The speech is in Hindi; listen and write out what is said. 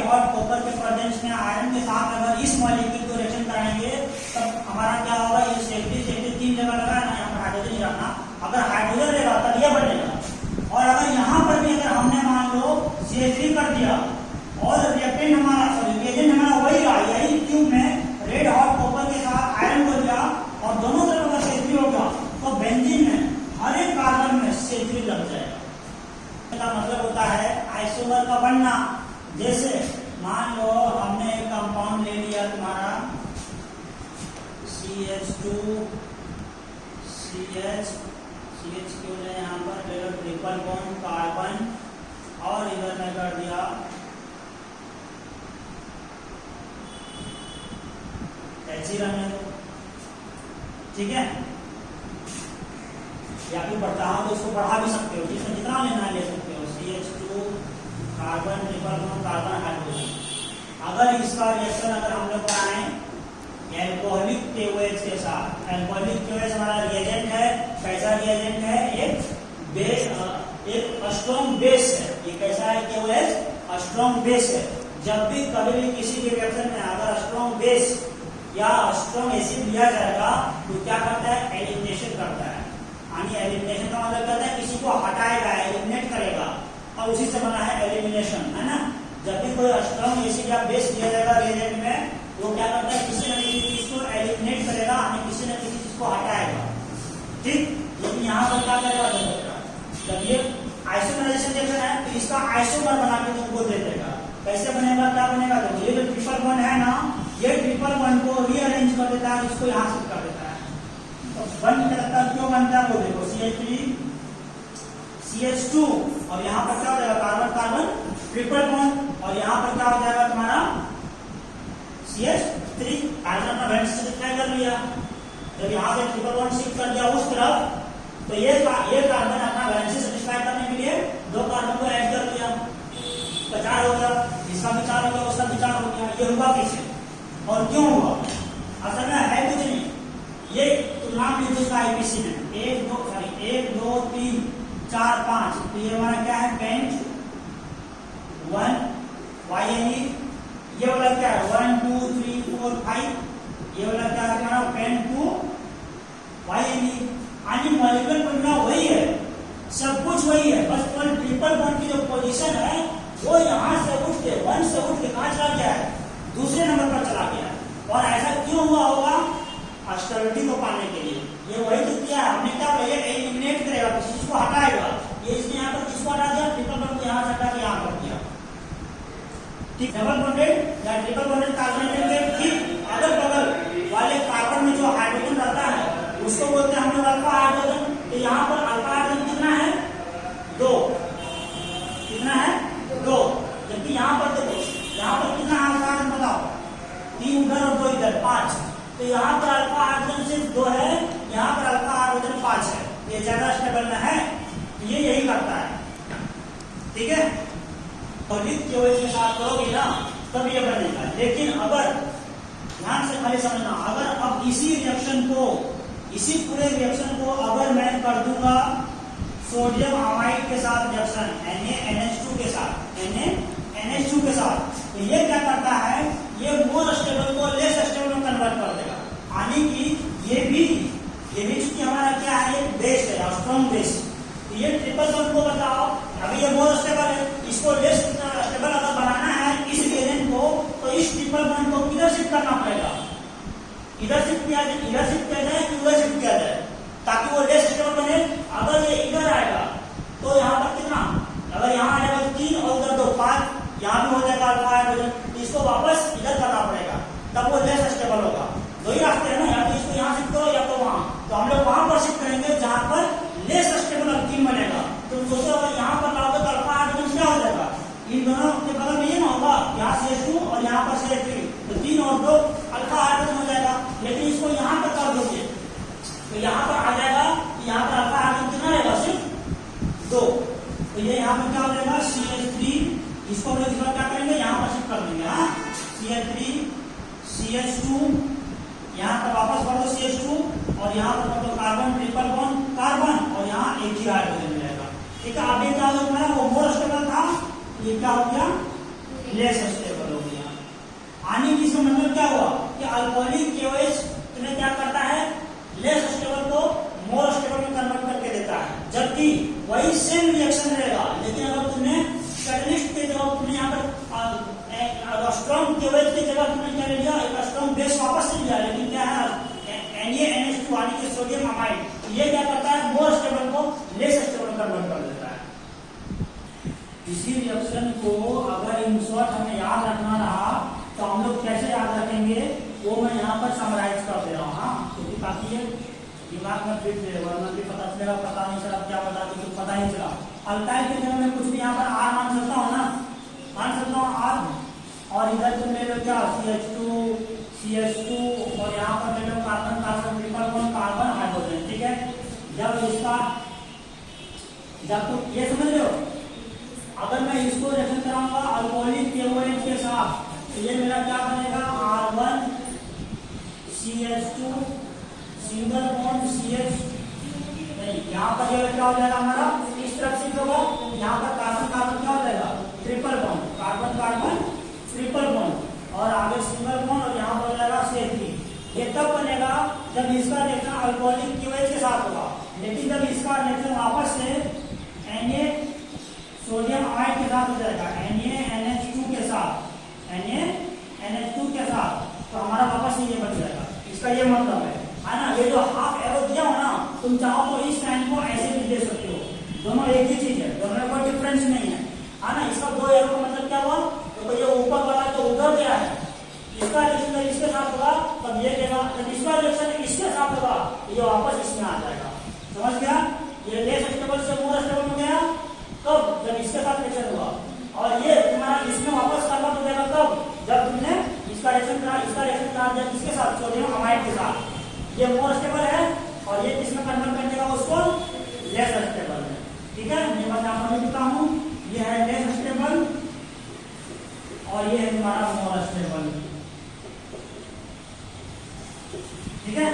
हॉट कॉपर के प्रेजेंस में आयरन के साथ अगर इस मॉलिक्यूल को रिएक्शन कराएंगे तब हमारा क्या होगा, ये CH3 तीन जगह लगा है ना, यहाँ पर हाइड्रोजन ही रखना, अगर हाइड्रोजन रहेगा तब ये बनेगा। और अगर यहाँ पर भी अगर हमने मान लो CH3 कर दिया और रिएक्टेंट हमारा रिएजेंट हमारा वही रहा, यही ट्यूब में रेड हॉट कॉपर के साथ आयरन को दिया और दोनों तरफ अगर CH3 होगा तो बेंजीन में हर एक कार्बन में CH3 लग जाएगा। इसका मतलब होता है आइसोमर का बनना। जैसे मान लो हमने एक कंपाउंड ले लिया तुम्हारा CH2 CH क्यों है यहाँ पर, ले लो ट्रिपल बॉन्ड कार्बन और इधर में कर दिया HC रहने दो, ठीक है। या फिर बढ़ता हो तो इसको बढ़ा भी सकते हो, जिसमें जितना लेना ले सकते हो, CH2 carbon triple bond carbon hydrogen. अगर इसका रिएक्शन अगर हम लोग कराएं एल्कोहलिक KOH के साथ, एल्कोहलिक KOH हमारा रिएजेंट है, कैसा रिएजेंट है, एक बेस, एक स्ट्रॉन्ग बेस है। ये कैसा है KOH, स्ट्रॉन्ग बेस है। जब भी कभी भी किसी के रिएक्शन में अगर स्ट्रॉन्ग बेस या स्ट्रॉन्ग एसिड लिया जाएगा तो क्या करता है, एलिमिनेशन करता है। यानी एलिमिनेशन का मतलब कहता है किसी को हटाएगा, एलिमिनेट करेगा, और उसी से बना है एलिमिनेशन, है ना। जब भी कोई स्ट्रॉन्ग एसिड या बेस दिया जाएगा रिएजेंट में, वो क्या करता है, किसी न किसी चीज को एलिमिनेट करेगा, यानी किसी न किसी चीज को हटाएगा, ठीक। लेकिन यहाँ पर क्या करेगा, जब ये आइसोमराइजेशन रिएक्शन है तो इसका आइसोमर बना के तुमको दे देगा। कैसे बनेगा, क्या बनेगा, तो ये जो ट्रिपल बॉन्ड है ना, ये ट्रिपल बॉन्ड को रीअरेंज कर देता है, इसको यहाँ शिफ्ट कर देता है। तो बंद करता क्यों बनता है, वो देखो CH3 CH2 और यहाँ पर क्या हो जाएगा, कार्बन कार्बन ट्रिपल बॉन्ड, और यहाँ पर क्या हो जाएगा तुम्हारा CH3, कार्बन अपना वैलेंस सेटिस्फाई कर लिया। जब यहाँ पे ट्रिपल बॉन्ड शिफ्ट कर दिया उस तरफ, तो ये कार्बन अपना वैलेंस सेटिस्फाई करने के लिए दो कार्बन को ऐड कर लिया, 4 हो गया, इसका भी 4 हो गया, उसका भी 4 हो गया। ये हुआ कैसे और क्यों हुआ, असल में है कुछ नहीं, ये नाम लिख दो IPC में 1 2 3 4 5, तो ये हमारा क्या है, पेंट 1 YNE, ये वाला क्या है 1 2 3 4 5, ये वाला क्या है हमारा पेंट 2 YNE। यानी मॉलिक्यूलर फॉर्मूला वही है, सब कुछ वही है, बस ट्रिपल बॉन्ड की जो पोजीशन है वो यहाँ से उठ के 1 से उठ के कहाँ चला गया है, दूसरे नंबर पर चला गया है। और ऐसा क्यों हुआ होगा, स्टेबिलिटी को पाने के लिए। ये वही तो किया है हमने, क्या किया, एलिमिनेट करेगा, किसी चीज को हटाएगा। ये इसने यहाँ पर किसको हटा दिया, ट्रिपल बॉन्ड को यहाँ से हटा के यहाँ कर दिया, ठीक। डबल बॉन्डेड या ट्रिपल बॉन्डेड कार्बन के ठीक अगल बगल वाले कार्बन में जो हाइड्रोजन रहता है उसको बोलते हैं हम लोग अल्फा हाइड्रोजन। तो यहाँ पर अल्फा हाइड्रोजन कितना है, 2, कितना है 2, जबकि यहाँ पर देखो, यहाँ पर कितना अल्फा हाइड्रोजन बताओ, 3 उधर और 2 इधर, 5। तो यहाँ पर अल्फा हाइड्रोजन सिर्फ 2 है, यहाँ पर अल्फा हाइड्रोजन 5 है, ये ज्यादा स्टेबल में है, ये यही करता है, ठीक है। तो लिख के वजह के साथ करोगे ना तब ये बनेगा। लेकिन अगर ध्यान से खाली समझना, अगर अब इसी रिएक्शन को, इसी पूरे रिएक्शन को अगर मैं कर दूंगा सोडियम अमाइड के साथ रिएक्शन, NaNH2 के साथ, NaNH2 के साथ, तो ये क्या करता है, ये मोर स्टेबल को लेस स्टेबल में कन्वर्ट कर देगा। यानी कि ये भी चूंकि हमारा क्या है, एक बेस है, स्ट्रॉन्ग बेस। तो ये ट्रिपल बॉन्ड को बताओ, अभी ये मोर स्टेबल है, इसको लेस स्टेबल अगर बनाना है इस रिएजेंट को, तो इस ट्रिपल बॉन्ड को किधर शिफ्ट करना पड़ेगा, इधर शिफ्ट किया जाए, इधर शिफ्ट किया जाए कि उधर शिफ्ट किया जाए, ताकि वो लेस स्टेबल बने। अगर ये इधर आएगा तो यहाँ पर कितना, अगर यहाँ आएगा 3 और उधर 2 5, यहाँ भी हो जाएगा अल्फा हाइड्रोजन, तो इसको वापस इधर करना पड़ेगा, तब वो लेस स्टेबल होगा। 2 ही रास्ते हैं ना, या तो इसको यहाँ शिफ्ट करो या तो वहां। तो हम लोग वहां पर शिफ्ट करेंगे जहां पर लेस स्टेबल अल्कीन बनेगा। तो सोचो अगर यहाँ पर लाओगे तो अल्फा हाइड्रोजन क्या हो जाएगा, इन दोनों के बगल में ये ना होगा, यहाँ CH2 और यहाँ पर CH3, तो 3 और 2 अल्फा हाइड्रोजन हो जाएगा। लेकिन इसको यहाँ पर कर दोगे तो यहाँ पर आ जाएगा, यहाँ पर अल्फा हाइड्रोजन कितना रहेगा, सिर्फ 2। तो ये यहाँ पर क्या हो जाएगा, CH3, इसको हम लोग इस बार क्या करेंगे, यहाँ पर शिफ्ट कर देंगे, हाँ, CH3 CH2, यहाँ पर वापस बढ़ दो CH2 और यहाँ पर तो कार्बन ट्रिपल बॉन्ड कार्बन, और यहाँ एक ही हाइड्रोजन मिलेगा, ठीक है। अभी क्या हो गया, वो मोर स्टेबल था, ये क्या हो गया, लेस स्टेबल। आने की इसका मतलब क्या हुआ कि अल्कोहलिक KOH तुम्हें क्या करता है, लेस स्टेबल को मोर स्टेबल में कन्वर्ट करके देता है, जबकि वही सेम रिएक्शन रहेगा। लेकिन अगर तुमने कैटलिस्ट के जगह तुमने यहाँ पर स्ट्रॉन्ग KOH की जगह तुमने क्या ले लिया, एक स्ट्रॉन्ग बेस वापस ले लिया, लेकिन क्या है NaNH2 यानी कि सोडियम अमाइड, ये क्या करता है, मोर स्टेबल को लेस स्टेबल में कन्वर्ट कर देता है। इसी रिएक्शन को अगर इन शॉर्ट हमें याद रखना रहा तो हम लोग कैसे याद रखेंगे, वो मैं यहाँ पर समराइज कर दे रहा हूँ। हाँ, क्योंकि ताकि ये दिमाग में फिट रहे, वरना भी पता चलेगा पता नहीं चला क्या बता दी, तो पता ही चला। अल्काइल के जगह में कुछ भी यहाँ पर R मान सकता हूँ ना, मान सकता हूँ R, और इधर तुम ले लो क्या CH2 और यहाँ पर ले low carbon carbon triple bond carbon hydrogen. ठीक है, जब तुम ये समझ रहे हो, अगर मैं इसको रिएक्शन कराऊंगा अल्कोहलिक KOH के साथ, तो ये मेरा क्या बनेगा, R1 CH2 single bond CH, नहीं यहाँ पर जो क्या हो जाएगा हमारा, इस तरफ शिफ्ट होगा, यहाँ पर कार्बन कार्बन क्या हो जाएगा, triple bond, carbon carbon triple bond, और आगे सिंगल बॉन्ड, और यहाँ पर हो जाएगा CH3। ये तब बनेगा जब इसका रिएक्शन अल्कोहलिक KOH के साथ होगा। लेकिन जब इसका रिएक्शन वापस से Na सोडियम अमाइड के साथ हो जाएगा, NaNH2 के साथ, NaNH2 के साथ, तो हमारा वापस ये बच जाएगा। इसका ये मतलब है ना, ये जो हाफ एरो दिया हो ना, तुम चाहो तो इस साइन को ऐसे भी दे सकते हो, दोनों एक ही चीज है, दोनों में कोई डिफरेंस नहीं है ना। इसका दो एरो का मतलब क्या हुआ, तो ये ऊपर वाला तो उधर गया है, इसका रिएक्शन इसके साथ होगा तब ये देगा, जब इसका रिएक्शन इसके साथ होगा ये वापस इसमें आ जाएगा। समझ गया, ये लेस स्टेबल से मोर स्टेबल में गया कब, जब इसके साथ रिएक्शन हुआ, और ये तुम्हारा इसमें वापस कन्वर्ट हो जाएगा कब, जब तुमने इसका रिएक्शन करा जब इसके साथ सोडियम अमाइड के साथ, ये मोर स्टेबल है, और ये किसमें कन्वर्ट कर देगा उसको, लेस स्टेबल है। ठीक है, मैं यहाँ पर लिखता हूँ, ये है लेस स्टेबल और ये है तुम्हारा मोर स्टेबल। ठीक है।